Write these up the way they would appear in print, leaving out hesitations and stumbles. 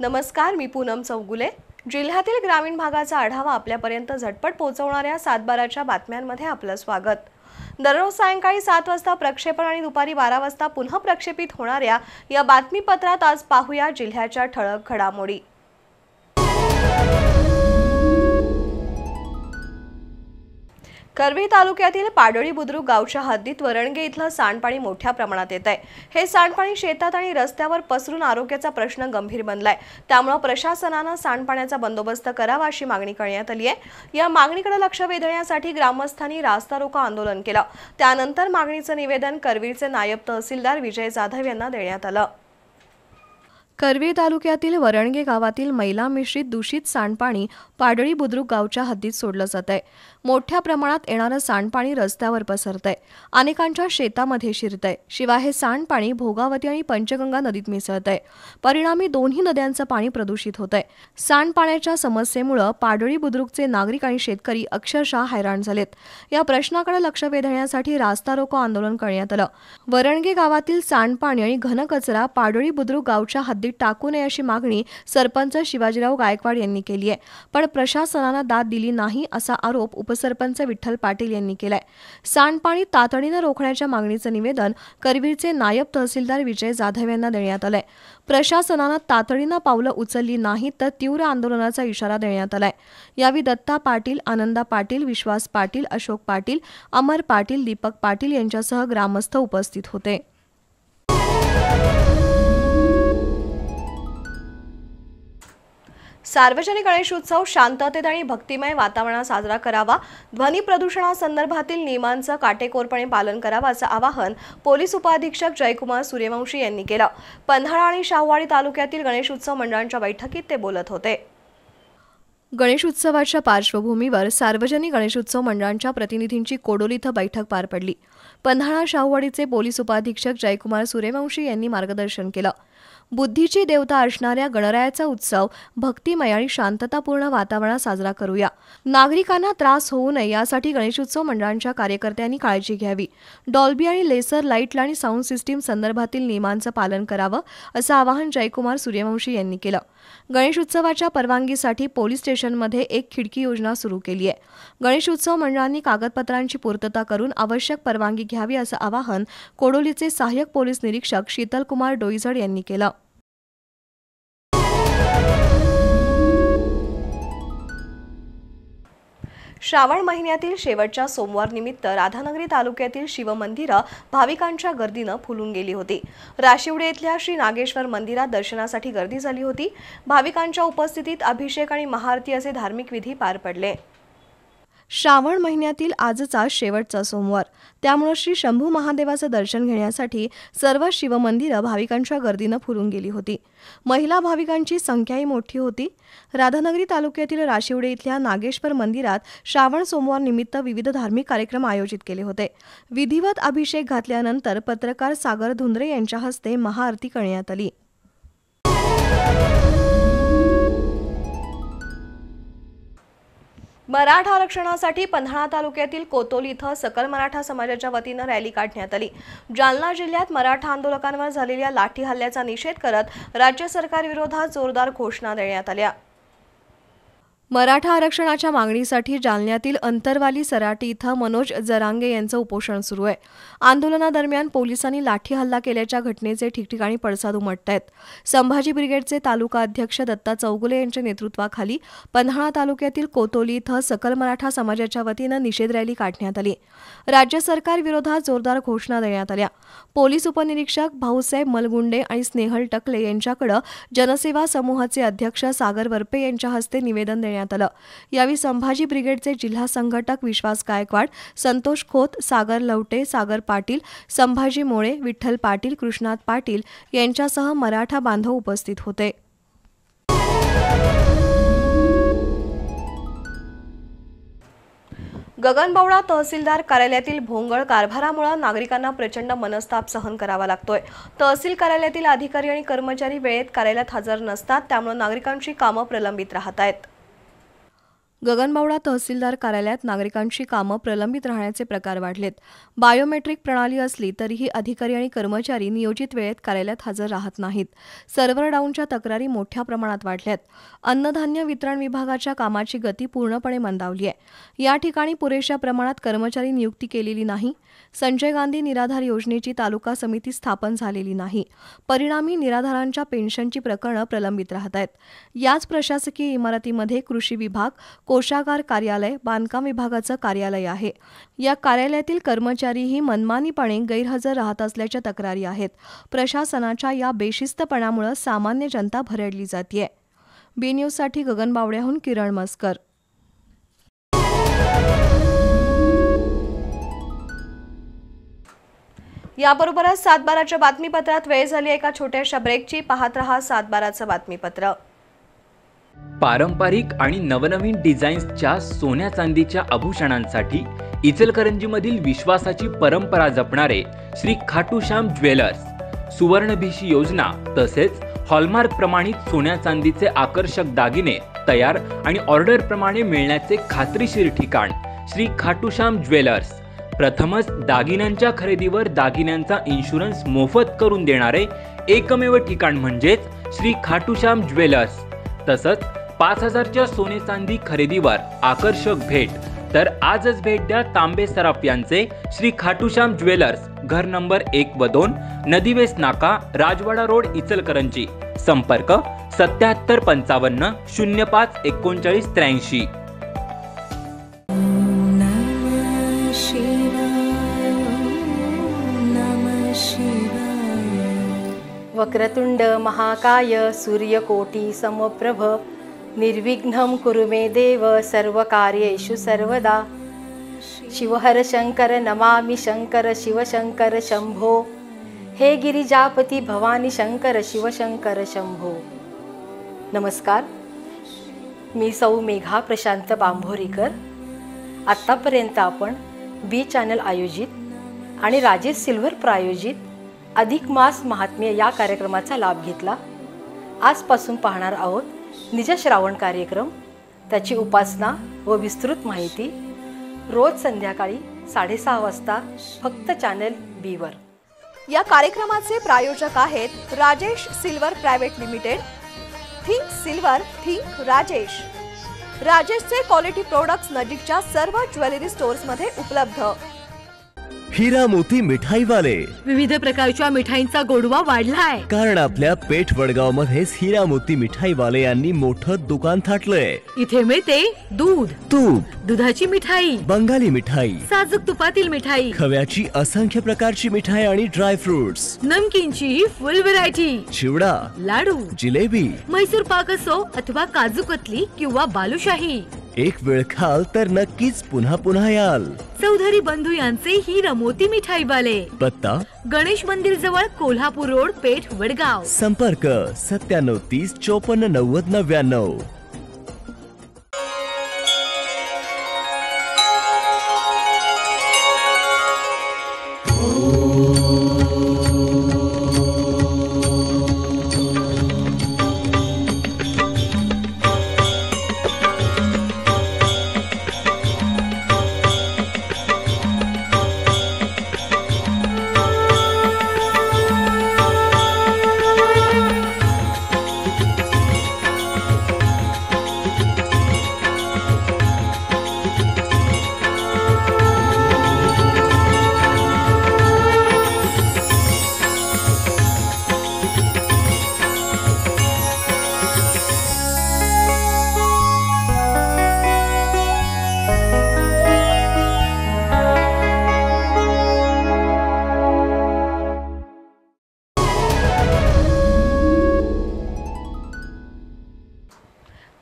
नमस्कार, मी पूनम चौगुले। जिल्ह्यातील ग्रामीण भागाचा आढावा आपल्यापर्यंत झटपट पोहोचवणाऱ्या सातबाराच्या बातम्यांमध्ये आपलं स्वागत। दररोज सायंकाळी 7 वाजता प्रक्षेपण आणि दुपारी 12 वाजता पुन्हा प्रक्षेपित होणाऱ्या या बातमीपत्रात आज पाहूया जिल्ह्याच्या ठळक घडामोडी। करवीर तालुक्यातील पाडळी बुद्रुक गावच्या हद्दीत वरणगे इथलं सांडपाणी मोठ्या प्रमाणात येत आहे। हे सांडपाणी शेतात आणि रस्त्यावर पसरून आरोग्याचा प्रश्न गंभीर बनलाय। त्यामुळे प्रशासनाने सांडपाण्याचा बंदोबस्त करावा अशी मागणी करण्यात आली आहे। या मागणीकडे लक्ष वेधण्यासाठी ग्रामस्थांनी रास्ता रोको आंदोलन केलं। त्यानंतर मागणीचं निवेदन करवीरचे नायब तहसीलदार विजय जाधव यांना देण्यात आलं। करवीर तालुक्यातील वरणगे गावातील मैला मिश्रित दूषित सांडपाणी पाडळी बुद्रुक गावच्या हद्दीत सोडलं जात आहे। मोठ्या प्रमाणात येणारं सांडपाणी रस्त्यावर पसरतंय, अनेकांच्या शेतामध्ये शिरतंय। शिवाय हे सांडपाणी भोगावती आणि पंचगंगा नदीत मिसळतंय। परिणामी दोन्ही नद्यांचं पाणी प्रदूषित होतंय। सांडपाण्याच्या समस्येमुळे पाडळी बुद्रुकचे नागरिक आणि शेतकरी अक्षरशः हैराण झालेत। या प्रश्नाकडे लक्ष वेधण्यासाठी रास्ता रोको आंदोलन करण्यात आलं। वरणगे गावातील सांडपाणी आणि घनकचरा पाडळी बुद्रुक गावच्या हद्दीत टाकू नये अशी मागणी सरपंच शिवाजीराव गायकवाड यांनी केली आहे, पण प्रशासनाने दाद दिली नाही असा आरोप उपसरपंच विठ्ठल पाटील यांनी केलाय। सांडपाणी तातडीने रोखण्याच्या मागणीचं निवेदन करवीरचे नायब तहसीलदार विजय जाधव यांना देण्यात आलंय। प्रशासनाने तातडीने पावलं उचलली नाहीत तर तीव्र आंदोलनाचा इशारा देण्यात आलाय। यावेळी दत्ता पाटील, आनंदा पाटील, विश्वास पाटील, अशोक पाटील, अमर पाटील, दीपक पाटील यांच्यासह ग्रामस्थ उपस्थित होते। सार्वजनिक गणेशोत्सव शांततेत आणि भक्तिमय वातावरणात साजरा करावा, ध्वनी प्रदूषणासंदर्भातील नियमांचं काटेकोरपणे पालन करावं असं आवाहन पोलीस उपअधीक्षक जयकुमार सूर्यवंशी यांनी केलं। पन्हाळा आणि शाहूवाडी तालुक्यातील गणेशोत्सव मंडळांच्या बैठकीत ते बोलत होते। गणेशोत्सवाच्या पार्श्वभूमीवर सार्वजनिक गणेशोत्सव मंडळांच्या प्रतिनिधींची कोडोली इथं बैठक पार पडली। पन्हाळा शाहूवाडीचे पोलीस उपअधीक्षक जयकुमार सूर्यवंशी यांनी मार्गदर्शन केलं। बुद्धीची देवता असणाऱ्या गणरायाचा उत्सव भक्तिमय आणि शांततापूर्ण वातावरणात साजरा करूया। नागरिकांना त्रास होऊ नये यासाठी गणेशोत्सव मंडळांच्या कार्यकर्त्यांनी काळजी घ्यावी। डॉल्बी आणि लेसर लाईट आणि साऊंड सिस्टीम संदर्भातील नियमांचं पालन करावं असं आवाहन जयकुमार सूर्यवंशी यांनी केलं। गणेशोत्सवाच्या परवानगीसाठी पोलीस स्टेशनमध्ये एक खिडकी योजना सुरू केली आहे। गणेशोत्सव मंडळांनी कागदपत्रांची पूर्तता करून आवश्यक परवानगी घ्यावी असं आवाहन कोडोलीचे सहाय्यक पोलीस निरीक्षक शीतलकुमार डोईजड यांनी केलं। श्रावण महिन्यातील शेवटच्या सोमवार निमित्त राधानगरी तालुक्यातील शिवमंदिरं भाविकांच्या गर्दीनं फुलून गेली होती। राशिवडे इथल्या श्री नागेश्वर मंदिरात दर्शनासाठी गर्दी झाली होती। भाविकांच्या उपस्थितीत अभिषेक आणि महाआरती असे धार्मिक विधी पार पडले। श्रावण महिन्यातील आजचा शेवटचा सोमवार, त्यामुळे श्री शंभू महादेवाचं दर्शन घेण्यासाठी सर्व शिवमंदिरं भाविकांच्या गर्दीनं फुलून गेली होती। महिला भाविकांची संख्याही मोठी होती। राधानगरी तालुक्यातील राशिवडे इथल्या नागेश्वर मंदिरात श्रावण सोमवार निमित्त विविध धार्मिक कार्यक्रम आयोजित केले होते। विधिवत अभिषेक घातल्यानंतर पत्रकार सागर धुंद्रे यांच्या हस्ते महाआरती करण्यात आली। मराठा आरक्षणासाठी पन्हाळा तालुक्यातील कोतोली इथं सकल मराठा समाजाच्या वतीनं रॅली काढण्यात आली। जालना जिल्ह्यात मराठा आंदोलकांवर झालेल्या लाठी हल्ल्याचा निषेध करत राज्य सरकारविरोधात जोरदार घोषणा देण्यात आल्या। मराठा आरक्षणाच्या मागणीसाठी जालन्यातील अंतरवाली सराटी इथं मनोज जरांगे यांचं उपोषण सुरू आहे। आंदोलनादरम्यान पोलिसांनी लाठी हल्ला केल्याच्या घटनेचे ठिकठिकाणी पडसाद उमटतायत। संभाजी ब्रिगेडचे तालुका अध्यक्ष दत्ता चौगुले यांच्या नेतृत्वाखाली पन्हाळा तालुक्यातील कोतोली इथं सकल मराठा समाजाच्या वतीनं निषेध रॅली काढण्यात आली। राज्य सरकारविरोधात जोरदार घोषणा देण्यात आल्या। पोलीस उपनिरीक्षक भाऊसाहेब मलगुंडे आणि स्नेहल टकले यांच्याकडे जनसेवा समूहाचे अध्यक्ष सागर वरपे यांच्या हस्ते निवेदन देण्यात आलं। यावेळी संभाजी ब्रिगेडचे जिल्हा संघटक विश्वास गायकवाड, संतोष खोत, सागर लवटे, सागर पाटील, संभाजी मोळे, विठ्ठल पाटील, कृष्णात पाटील यांच्यासह मराठा बांधव उपस्थित होते। गगनबावडा तहसीलदार कार्यालयातील भोंगळ कारभारामुळे नागरिकांना प्रचंड मनस्ताप सहन करावा लागतोय। तहसील कार्यालयातील अधिकारी आणि कर्मचारी वेळेत कार्यालयात हजर नसतात, त्यामुळे नागरिकांची कामं प्रलंबित राहत आहेत। गगनबावडा तहसीलदार कार्यालयात नागरिकांची कामं प्रलंबित राहण्याचे प्रकार वाढलेत. बायोमेट्रिक प्रणाली असली तरीही अधिकारी आणि कर्मचारी नियोजित वेळेत कार्यालयात हजर राहत नाहीत. सर्व्हर डाऊनच्या तक्रारी मोठ्या प्रमाणात वाढल्यात. अन्नधान्य वितरण विभागाच्या कामाची गती पूर्णपणे मंदावली आहे. या ठिकाणी पुरेशा प्रमाणात कर्मचारी नियुक्ती केलेली नाही. संजय गांधी निराधार योजनेची तालुका समिती स्थापन झालेली नाही. परिणामी निराधारांच्या पेन्शनची प्रकरणं प्रलंबित राहत आहेत. याच प्रशासकीय इमारतीमध्ये कृषी विभाग, कोषागार कार्यालय, बांधकाम विभागाचं कार्यालय आहे. या कार्यालयातील कर्मचारीही मनमानीपणे गैरहजर राहत असल्याच्या तक्रारी आहेत. प्रशासनाच्या या बेशिस्तपणामुळे सामान्य जनता भरडली जातीये. बी न्यूजसाठी गगनबावड्याहून किरण मस्कर. याबरोबरच 7/12च्या बातमीपत्रात वेळ झाली एका छोट्याशा ब्रेकची. पाहत रहा 7/12चं बातमीपत्र. पारंपरिक आणि नवनवीन डिझाईन्सच्या सोन्या चांदीच्या आभूषणांसाठी इचलकरंजीमधील विश्वासाची परंपरा जपणारे श्री खाटूश्याम ज्वेलर्स सुवर्णभिषी योजना तसेच हॉलमार्क प्रमाणित सोन्या चांदीचे आकर्षक दागिने तयार आणि ऑर्डर प्रमाणे मिळण्याचे खात्रीशीर ठिकाण श्री खाटूश्याम ज्वेलर्स. प्रथमच दागिन्यांच्या खरेदीवर दागिन्यांचा इन्शुरन्स मोफत करून देणारे एकमेव ठिकाण म्हणजेच श्री खाटूश्याम ज्वेलर्स. तसंच 5,000च्या सोने चांदी खरेदीवर आकर्षक भेट. तर आजच भेट द्या तांबे सराफ यांचे श्री खाटूश्याम ज्वेलर्स, घर नंबर 1 व 2, नदीवेस नाका, राजवाडा रोड, इचलकरंजी. संपर्क 7755 05 39 83. वक्रतुंड महाकाय सूर्यकोटी समप्रभ निर्विघ्नं कुरु मे देव सर्वकार्येषु सर्वदा. शिवहर शंकर नमामि शंकर शिवशंकर शंभो. हे गिरिजापती भवानी शंकर शिवशंकर शंभो. नमस्कार, मी सौ मेघा प्रशांत बांभोरीकर. आत्तापर्यंत आपण बी चॅनल आयोजित आणि राजेश सिल्वर प्रायोजित अधिक मास महात्म्य या कार्यक्रमाचा लाभ घेतला. आजपासून पाहणार आहोत निजश्रावण कार्यक्रम, त्याची उपासना व विस्तृत माहिती रोज संध्याकाळी 6:30 वाजता फक्त चॅनल बी वर. या कार्यक्रमाचे प्रायोजक आहेत Rajesh silver private limited. Think silver, think Rajesh. राजेशचे क्वालिटी प्रोडक्ट्स नजीकच्या सर्व ज्वेलरी स्टोअर्समध्ये उपलब्ध. हिरा मोती मिठाईवाले. विविध प्रकारच्या मिठाईंचा गोडवा वाढलाय, कारण आपल्या पेठ वडगाव मध्येच हिरा मोती मिठाईवाले यांनी मोठं दुकान थाटलंय. इथे मिळते दूध, तूप, दुधाची मिठाई, बंगाली मिठाई, साजूक तुपातील मिठाई, खव्याची असंख्य प्रकारची मिठाई आणि ड्राय फ्रुट्स, नमकीनची फुल व्हरायटी, चिवडा, लाडू, जिलेबी, मैसूर पाक असो अथवा काजू कतली किंवा बालुशाही. एक वेळ खाल तर नक्कीच पुन्हा पुन्हा याल. चौधरी बंधू यांचे हिरा मोती मिठाईवाले. पत्ता गणेश मंदिर जवळ, कोल्हापूर रोड, पेठ, वडगाव. संपर्क 97 30 54 90 99.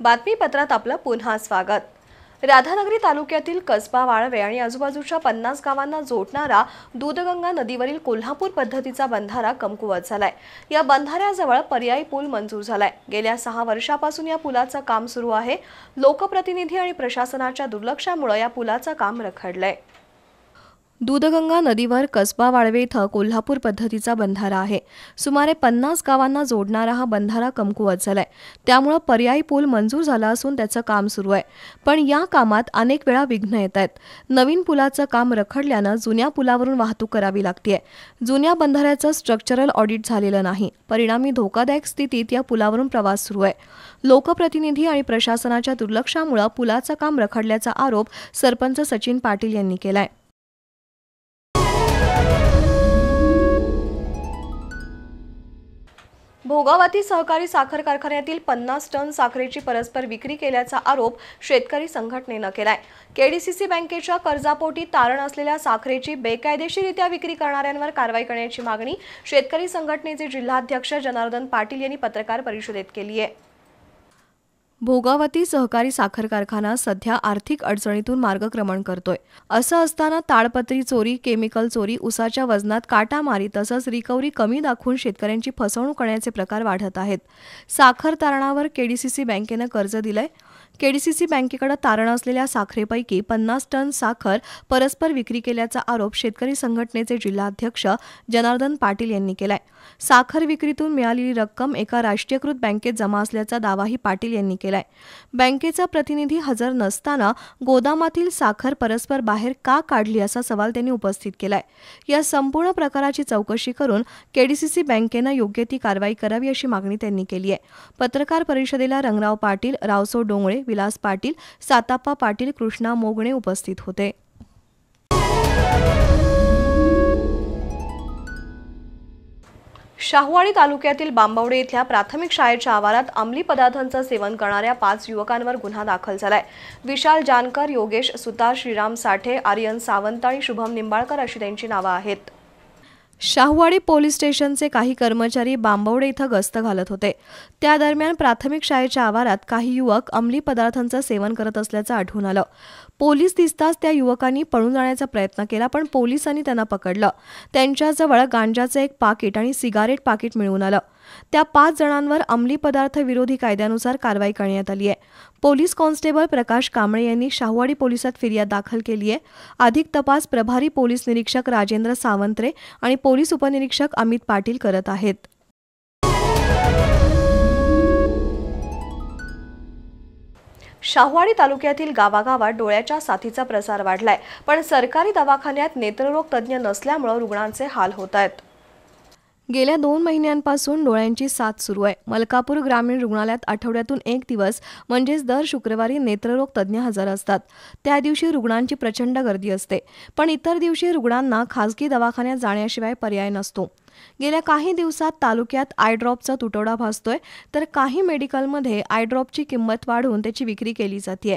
बातमीपत्रात आपलं पुन्हा स्वागत. राधानगरी तालुक्यातील कसबा, वाळवे आणि आजूबाजूच्या 50 गावांना जोडणारा दूधगंगा नदीवरील कोल्हापूर पद्धतीचा बंधारा कमकुवत झालाय. या बंधाऱ्याजवळ पर्यायी पूल मंजूर झालाय. गेल्या 6 वर्षापासून या पुलाचं काम सुरू आहे. लोकप्रतिनिधी आणि प्रशासनाच्या दुर्लक्षामुळे या पुलाचं काम रखडलंय. दूधगंगा नदीवर कसबा वाळवे इथं कोल्हापूर पद्धतीचा बंधारा आहे. सुमारे 50 गावांना जोडणारा हा बंधारा कमकुवत झालाय. त्यामुळे पर्यायी पूल मंजूर झाला असून त्याचं काम सुरू आहे. पण या कामात अनेक वेळा विघ्न येत आहेत. नवीन पुलाचं काम रखडल्यानं जुन्या पुलावरून वाहतूक करावी लागतेय. जुन्या बंधाऱ्याचं स्ट्रक्चरल ऑडिट झालेलं नाही. परिणामी धोकादायक स्थितीत या पुलावरून प्रवास सुरू आहे. लोकप्रतिनिधी आणि प्रशासनाच्या दुर्लक्षामुळे पुलाचं काम रखडल्याचा आरोप सरपंच सचिन पाटील यांनी केलाय. भोगावती सहकारी साखर कारखान्यातील 50 टन साखरेची परस्पर विक्री केल्याचा आरोप शेतकरी संघटनेनं केलाय. केडीसीसी बँकेच्या कर्जापोटी तारण असलेल्या साखरेची बेकायदेशीररित्या विक्री करणाऱ्यांवर कारवाई करण्याची मागणी शेतकरी संघटनेचे जिल्हाध्यक्ष जनार्दन पाटील यांनी पत्रकार परिषदेत केली आहे. भोगावती सहकारी साखर कारखाना सध्या आर्थिक अडचणीतून मार्गक्रमण करतोय. असं असताना ताडपत्री चोरी, केमिकल चोरी, उसाच्या वजनात काटामारी तसंच रिकव्हरी कमी दाखवून शेतकऱ्यांची फसवणूक करण्याचे प्रकार वाढत आहेत. साखर तारणावर केडीसीसी बँकेनं कर्ज दिलंय. केडीसीसी बँकेकडे तारण असलेल्या साखरेपैकी 50 टन साखर परस्पर विक्री केल्याचा आरोप शेतकरी संघटनेचे जिल्हाध्यक्ष जनार्दन पाटील यांनी केलाय. साखर विक्रीतून मिळालेली रक्कम एका राष्ट्रीयकृत बँकेत जमा असल्याचा दावाही पाटील यांनी केलाय. बँकेचा प्रतिनिधी हजर नसताना गोदामातील साखर परस्पर बाहेर का काढली असा सवाल त्यांनी उपस्थित केलाय. या संपूर्ण प्रकाराची चौकशी करून केडीसीसी बँकेनं योग्य ती कारवाई करावी अशी मागणी त्यांनी केली आहे. पत्रकार परिषदेला रंगराव पाटील, रावसो डोंगळे, विलास पाटील, साताप्पा पाटील, कृष्णा मोगणे उपस्थित होते. शाहूवाडी तालुक्यातील बांबवडे इथल्या प्राथमिक शाळेच्या आवारात अंमली पदार्थांचं सेवन करणाऱ्या 5 युवकांवर गुन्हा दाखल झालाय. विशाल जानकर, योगेश सुतार, श्रीराम साठे, आर्यन सावंत आणि शुभम निंबाळकर अशी त्यांची नावं आहेत. शाहूवाडी पोलीस स्टेशनचे काही कर्मचारी बांबवडे इथं गस्त घालत होते. त्या दरम्यान प्राथमिक शाळेच्या आवारात काही युवक अंमली पदार्थांचं सेवन करत असल्याचं आढळून आलं. पोलीस दिसताच त्या युवकांनी पळून जाण्याचा प्रयत्न केला, पण पोलिसांनी त्यांना पकडलं. त्यांच्याजवळ गांजाचं एक पाकिट आणि सिगारेट पाकिट मिळून आलं. त्या 5 जणांवर अंमली पदार्थ विरोधी कायद्यानुसार कारवाई करण्यात आली आहे. पोलीस कॉन्स्टेबल प्रकाश कांबळे यांनी शाहूवाडी पोलिसात फिर्याद दाखल केली आहे. अधिक तपास प्रभारी पोलीस निरीक्षक राजेंद्र सावंत्रे आणि पोलीस उपनिरीक्षक अमित पाटील करत आहेत. शाहूवाडी तालुक्यातील गावागावात डोळ्याच्या साथीचा प्रसार वाढलाय, पण सरकारी दवाखान्यात नेत्ररोग तज्ज्ञ नसल्यामुळे रुग्णांचे हाल होत आहेत. गेल्या 2 महिन्यांपासून डोळ्यांची साथ सुरू आहे. मलकापूर ग्रामीण रुग्णालयात आठवड्यातून 1 दिवस म्हणजेच दर शुक्रवारी नेत्ररोग तज्ज्ञ हजर असतात. त्या दिवशी रुग्णांची प्रचंड गर्दी असते, पण इतर दिवशी रुग्णांना खासगी दवाखान्यात जाण्याशिवाय पर्याय नसतो. गेल्या काही दिवसात तालुक्यात आय ड्रॉपचा तुटवडा भासतोय, तर काही मेडिकलमध्ये आय ड्रॉपची किंमत वाढवून त्याची विक्री केली जाते.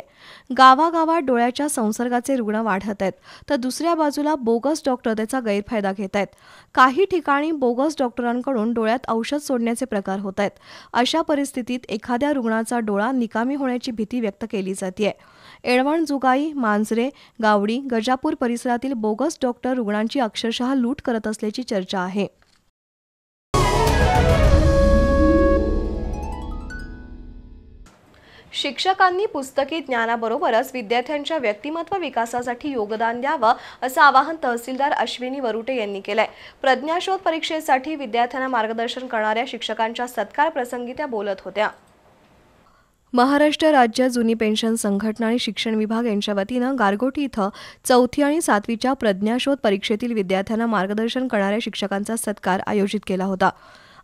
गावागावात डोळ्याच्या संसर्गाचे रुग्ण वाढत आहेत, तर दुसऱ्या बाजूला बोगस डॉक्टर त्याचा गैरफायदा घेत आहेत. काही ठिकाणी बोगस डॉक्टरांकडून डोळ्यात औषध सोडण्याचे प्रकार होत आहेत. अशा परिस्थितीत एखाद्या रुग्णाचा डोळा निकामी होण्याची भीती व्यक्त केली जाते. एळवण, जुगाई, मांजरे, गावडी, गजापूर परिसरातील बोगस डॉक्टर रुग्णांची अक्षरशः लूट करत असल्याची चर्चा आहे. शिक्षकांनी पुस्तकी ज्ञानाबरोबरच विद्यार्थ्यांच्या व्यक्तिमत्व विकासासाठी योगदान द्यावं असं आवाहन तहसीलदार अश्विनी वरुटे यांनी केलंय. प्रज्ञाशोध परीक्षेसाठी विद्यार्थ्यांना मार्गदर्शन करणाऱ्या शिक्षकांच्या सत्कार प्रसंगी त्या बोलत होत्या. महाराष्ट्र राज्य जुनी पेन्शन संघटना आणि शिक्षण विभाग यांच्या वतीनं गारगोटी इथं 4थी आणि 7वीच्या प्रज्ञाशोध परीक्षेतील विद्यार्थ्यांना मार्गदर्शन करणाऱ्या शिक्षकांचा सत्कार आयोजित केला होता.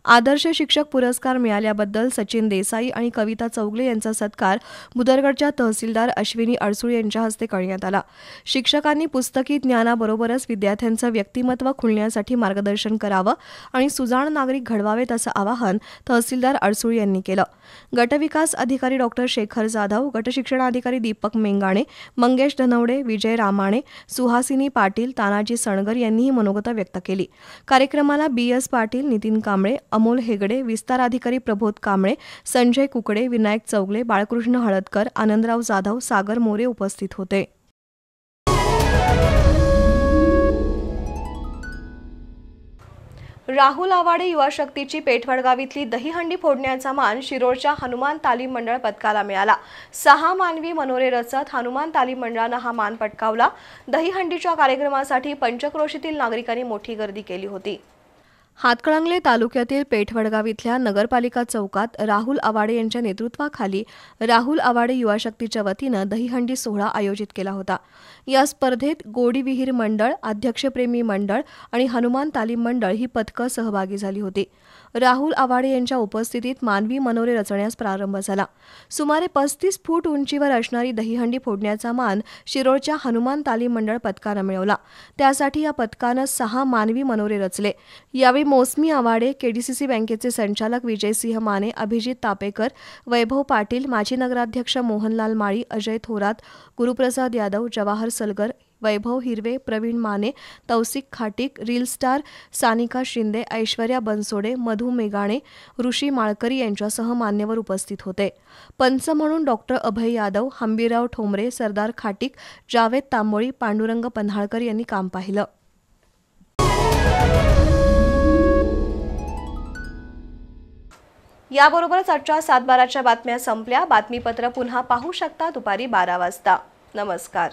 आदर्श शिक्षक पुरस्कार मिळाल्याबद्दल सचिन देसाई आणि कविता चौगले यांचा सत्कार बुदरगडच्या तहसीलदार अश्विनी अडसूळ यांच्या हस्ते करण्यात आला. शिक्षकांनी पुस्तकी ज्ञानाबरोबरच विद्यार्थ्यांचं व्यक्तिमत्व खुलण्यासाठी मार्गदर्शन करावं आणि सुजाण नागरिक घडवावेत असं आवाहन तहसीलदार अडसूळ यांनी केलं. गटविकास अधिकारी डॉक्टर शेखर जाधव, गटशिक्षणाधिकारी दीपक मेंगाणे, मंगेश धनवडे, विजय रामाणे, सुहासिनी पाटील, तानाजी सणगर यांनीही मनोगत व्यक्त केली. कार्यक्रमाला BS पाटील, नितीन कांबळे, अमोल हेगडे, विस्तार अधिकारी प्रबोध कांबळे, संजय कुकडे, विनायक चौगले, बाळकृष्ण हळदकर, आनंदराव जाधव, सागर मोरे उपस्थित होते. राहुल आवाडे युवा शक्तीची पेठवडगाव इथली दहीहंडी फोडण्याचा मान शिरोळच्या हनुमान तालीम मंडळ पथकाला मिळाला। 6 मानवी मनोरे रचत हनुमान तालीम मंडळानं हा मान पटकावला। दहीहंडीच्या कार्यक्रमासाठी पंचक्रोशीतील नागरिकांनी मोठी गर्दी केली होती। हातकणंगले तालुक्यातील पेठवडगाव इथल्या नगरपालिका चौकात राहुल आवाडे यांच्या नेतृत्वाखाली राहुल आवाडे युवा शक्तीच्या वतीनं दहीहंडी सोहळा आयोजित केला होता। या स्पर्धेत गोडी विहीर मंडळ, अध्यक्षप्रेमी मंडळ आणि हनुमान तालीम मंडळ ही पथकं सहभागी झाली होती। राहुल आवाडे यांच्या उपस्थितीत मानवी मनोरे रचण्यास प्रारंभ झाला। सुमारे 35 फूट उंचीवर असणारी दहीहंडी फोडण्याचा मान शिरोळच्या हनुमान तालीम मंडळ पथकानं मिळवला। त्यासाठी या पथकानं 6 मानवी मनोरे रचले। यावेळी मौसमी आवाडे, केडीसीसी बँकेचे संचालक विजयसिंह माने, अभिजित तापेकर, वैभव पाटील, माजी नगराध्यक्ष मोहनलाल माळी, अजय थोरात, गुरुप्रसाद यादव, जवाहर सलगर, वैभव हिरवे, प्रवीण माने, तौसिक खाटीक, रील स्टार सानिका शिंदे, ऐश्वर्या बनसोडे, मधु मेगाणे, ऋषी माळकरी यांच्यासह मान्यवर उपस्थित होते। पंच म्हणून डॉक्टर अभय यादव, हंबीरराव ठोंबरे, सरदार खाटीक, जावेद तांबोळी, पांडुरंग पन्हाळकर यांनी काम पाहिलं। याबरोबरच आजच्या 7:12च्या बातम्या संपल्या। बातमीपत्र पुन्हा पाहू शकता दुपारी 12 वाजता। नमस्कार।